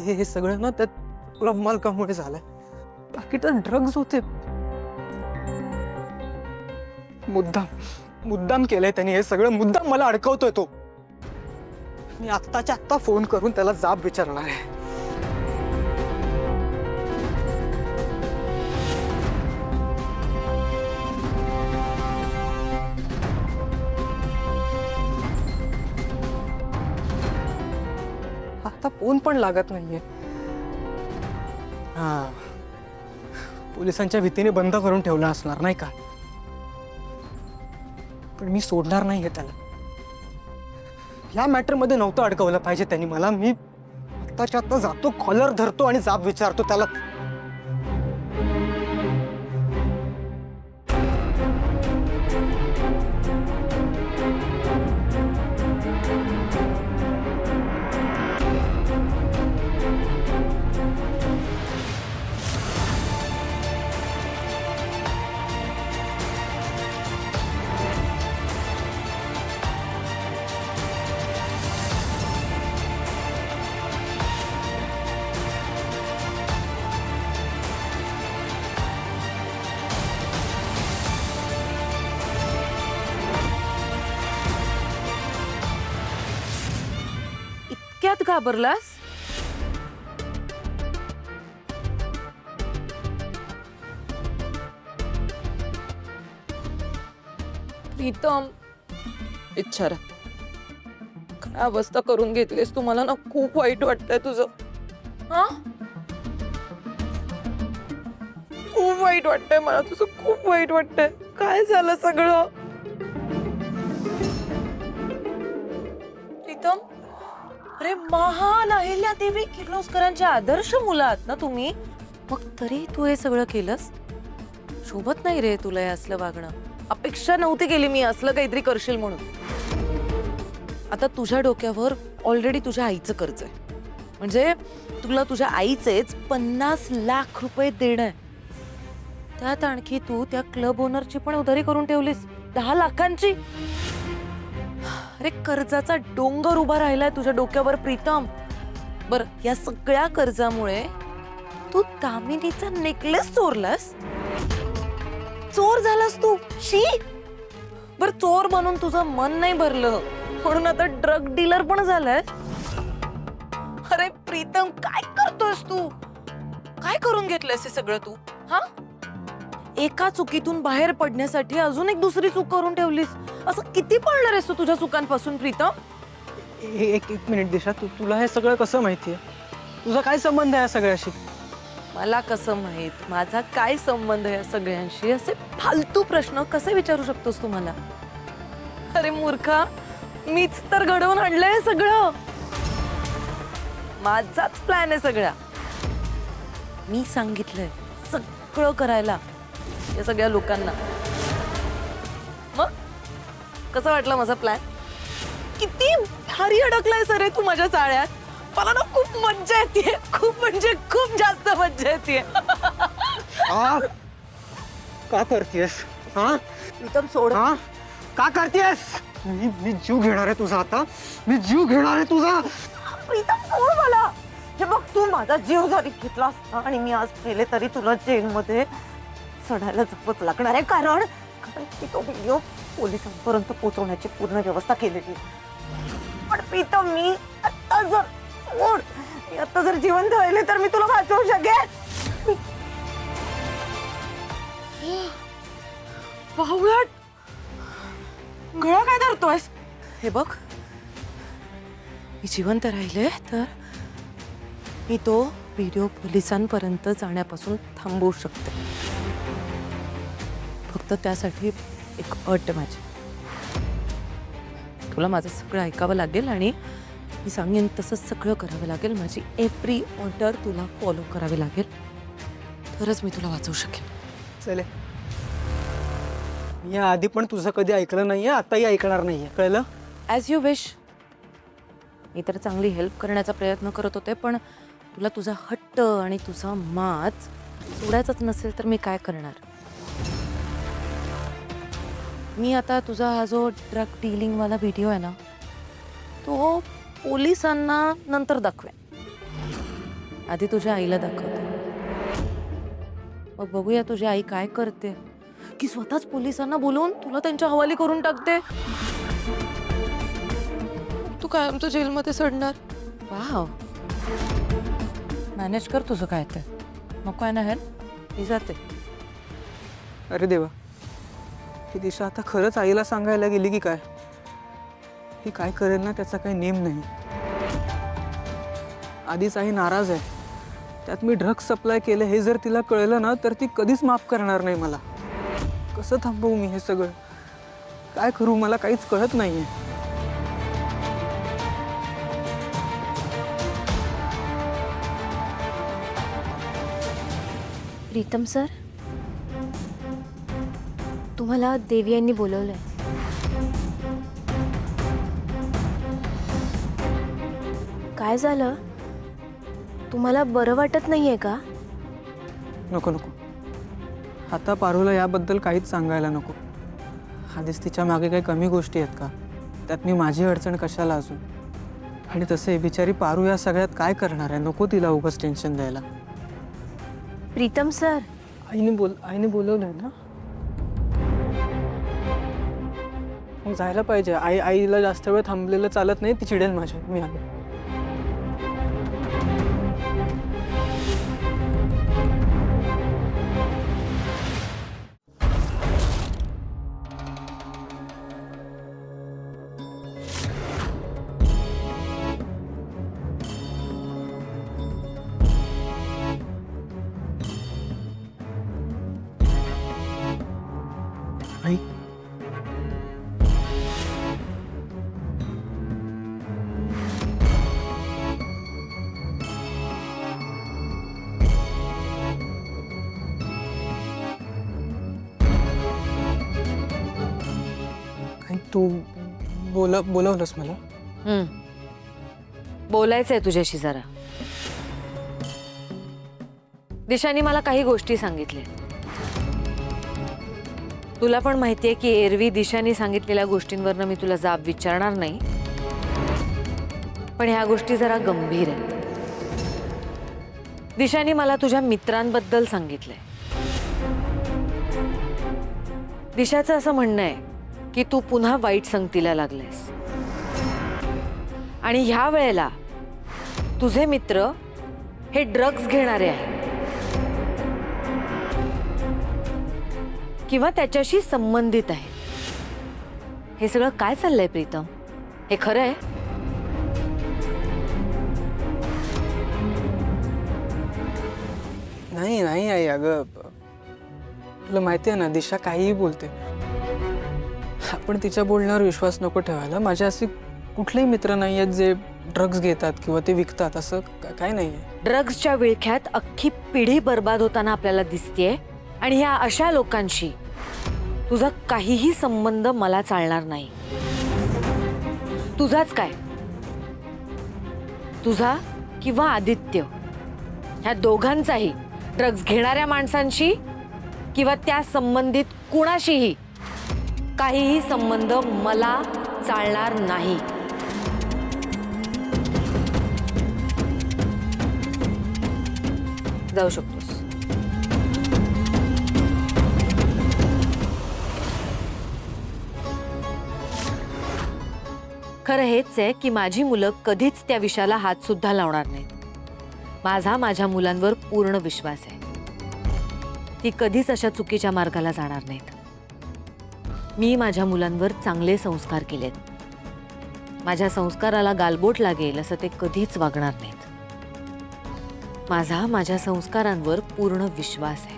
हे सगळं ना त्यात क्लब मालकामुळे झालंय. बाकी तर ड्रग्ज होते. मुद्दाम केलंय त्यांनी हे सगळं. मुद्दाम मला अडकवतोय तो. मी आत्ताच्या आत्ता फोन करून त्याला जाब विचारणार आहे. आता फोन पण लागत नाहीये. हा, पोलिसांच्या भीतीने बंद करून ठेवला असणार नाही का. पण मी सोडणार नाहीये त्याला. या मॅटर मध्ये नव्हतं अडकवलं पाहिजे त्यांनी मला. मी आत्ताच्या आत्ता जातो, कॉलर धरतो आणि जाब विचारतो त्याला. इतक्यात घाबरलास? प्रीतम, इच्छारा, काय अवस्था करून घेतलीस तू. मला ना खूप वाईट वाटतंय तुझं. हा, खूप वाईट वाटतंय मला तुझं. खूप वाईट वाटतंय. काय झालं सगळं? प्रीतम, अरे महान अहिल्यादेवी किर्लोस्करांच्या आदर्श मुलं आहात ना तुम्ही. मग तरी तू हे सगळं केलंस? शोभत नाही रे तुला हे असलं वागणं. अपेक्षा नव्हती केली मी असलं काहीतरी करशील म्हणून. आता तुझ्या डोक्यावर ऑलरेडी तुझ्या आईचं कर्ज आहे. म्हणजे तुला तुझ्या आईचेच 50 लाख रुपये देणं आहे. त्यात आणखी तू त्या क्लब ओनरची पण उधारी करून ठेवलीस 10 लाखांची. अरे कर्जाचा डोंगर उभा राहिलाय तुझ्या डोक्यावर प्रीतम. बर, या सगळ्या कर्जामुळे तू दामिनीचा नेकलेस चोरलास. चोर झालास तू. शी. बर, चोर बनून तुझं मन नाही भरलं म्हणून आता ड्रग डीलर पण झालाय. अरे प्रीतम, काय करतोयस तू? काय करून घेतलंयस हे सगळं तू? हा, एका चुकीतून बाहेर पडण्यासाठी अजून एक दुसरी चूक करून ठेवलीस. असं किती पळणार आहेस तू तुझ्या चुकांपासून प्रीतम? एक मिनिट दिशा, तुला हे सगळं कसं माहितीये? तुझा काय संबंध आहे या सगळ्याशी? मला कसं माहित माझा काय संबंध आहे या सगळ्यांशी? असे फालतू प्रश्न कसे विचारू शकतोस तू मला? अरे मूर्खा, मीच तर घडवून आणलंय सगळं. माझाच प्लॅन आहे सगळा. मी सांगितलंय सगळं करायला या सगळ्या लोकांना. मग कसं वाटलं माझा प्लॅन? किती भारी अडकलाय सर तू माझ्या चाळ्यात. मला ना खूप मज्जा येते. खूप म्हणजे खूप जास्त मज्जा येते. का करतेस? हा, प्रीतम सोड. हा, का करतेस? मी जीव घेणार आहे तुझा. आता मी जीव घेणार आहे तुझा. प्रीतम सोड मला. हे बघ, तू माझा जीव जरी घेतलास आणि मी आज पेले तरी तुला जेलमध्ये चढायला जपत लागणार आहे. कारण मी तो व्हिडिओ पोलिसांपर्यंत पोहोचवण्याची पूर्ण व्यवस्था केलेली. पण प्रीतम, मी आता जर जिवंत राहिले तर मी तुला वाचवू शकेन. बाहुळट, गळा काय धरतोयस? हे बघ, मी जिवंत राहिले तर मी तो व्हिडिओ पोलिसांपर्यंत जाण्यापासून थांबवू शकते. फक्त त्यासाठी एक अट माझी. तुला माझं सगळं ऐकावं लागेल आणि मी सांगेन तसंच सगळं करावं लागेल. माझी एव्हरी ऑर्डर तुला फॉलो करावी लागेल. तरच मी तुला वाचवू शकेन. चले, मी आधी पण तुझं कधी ऐकलं नाहीये, आताही ऐकणार नाहीये. कळलं? As you wish. मी तर चांगली हेल्प करण्याचा प्रयत्न करत होते, पण तुला तुझा हट्ट आणि तुझा माज सोडायचाच नसेल तर मी काय करणार? मी आता तुझा हा जो ड्रग डीलिंगवाला व्हिडिओ आहे ना, तो पोलिसांना नंतर दाखवेन. आधी तुझ्या आईला दाखवते, मग बघूया तुझी आई काय करते, की स्वतःच पोलिसांना बोलवून तुला त्यांच्या हवाली करून टाकते. तू काय आमच्या जेलमध्ये सडणार. वाव, मॅनेज कर तुझं काय ते. नको आहे ना हेल्प, मी जाते. अरे देवा, ही दिशा आता खरंच आईला सांगायला गेली की काय? ही काय करेल ना त्याचा काही नेम नाही. आधीच आई नाराज आहे, त्यात मी ड्रग्स सप्लाय केले हे जर तिला कळलं ना तर ती कधीच माफ करणार नाही मला. कसं थांबवू मी हे सगळं? काय करू मला काहीच कळत नाहीये. प्रीतम सर, तुम्हाला देवी यांनी बोलवलंय. काय झालं? तुम्हाला बरं वाटत नाहीये का? नको नको, आता पारूला याबद्दल काहीच सांगायला नको. आधीच तिच्या मागे काही कमी गोष्टी आहेत का? त्यात मी माझी अडचण कशाला अजून? आणि तसे बिचारी पारू या सगळ्यात काय करणार आहे? नको तिला उगाच टेन्शन द्यायला. प्रीतम सर, आईने बोलवलंय ना, मग जायला पाहिजे. आईला जास्त वेळ थांबलेलं चालत नाही, ती चिडेल माझ्या. मी आलो. आई, तू बोलावलंस मला? बोलायचंय तुझ्याशी जरा. दिशाने मला काही गोष्टी सांगितल्या. तुला पण माहितीये की एरवी दिशाने सांगितलेल्या गोष्टींवरनं मी तुला जाब विचारणार नाही, पण ह्या गोष्टी जरा गंभीर आहेत. दिशाने मला तुझ्या मित्रांबद्दल सांगितलंय. दिशाचं असं म्हणणं आहे की तू पुन्हा वाईट संगतीला लागलेस आणि ह्या वेळेला तुझे मित्र हे ड्रग्ज घेणारे आहेत किंवा त्याच्याशी संबंधित आहेत. हे सगळं काय चाललंय प्रीतम? हे खरं आहे? नाही नाही आई, अगं तुला माहिती आहे ना दिशा काहीही बोलते. आपण तिच्या बोलण्यावर विश्वास नको ठेवायला. माझे असे कुठलेही मित्र नाही आहेत जे ड्रग्ज घेतात किंवा ते विकतात, असं काय नाही आहे. ड्रग्जच्या विळख्यात अख्खी पिढी बर्बाद होताना आपल्याला दिसतेय आणि ह्या अशा लोकांशी तुझा काहीही संबंध मला चालणार नाही. तुझाच काय, तुझा किंवा आदित्य ह्या दोघांचाही ड्रग्ज घेणाऱ्या माणसांशी किंवा त्या संबंधित कुणाशीही काहीही संबंध मला चालणार नाही. जाऊ शकतोस. खरं हेच आहे की माझी मुलं कधीच त्या विषयाला हात सुद्धा लावणार नाहीत. माझा माझ्या मुलांवर पूर्ण विश्वास आहे. ती कधीच अशा चुकीच्या मार्गाला जाणार नाहीत. मी माझ्या मुलांवर चांगले संस्कार केलेत. माझ्या संस्काराला गालबोट लागेल असं ते कधीच वागणार नाहीत. माझा माझ्या संस्कारांवर पूर्ण विश्वास आहे.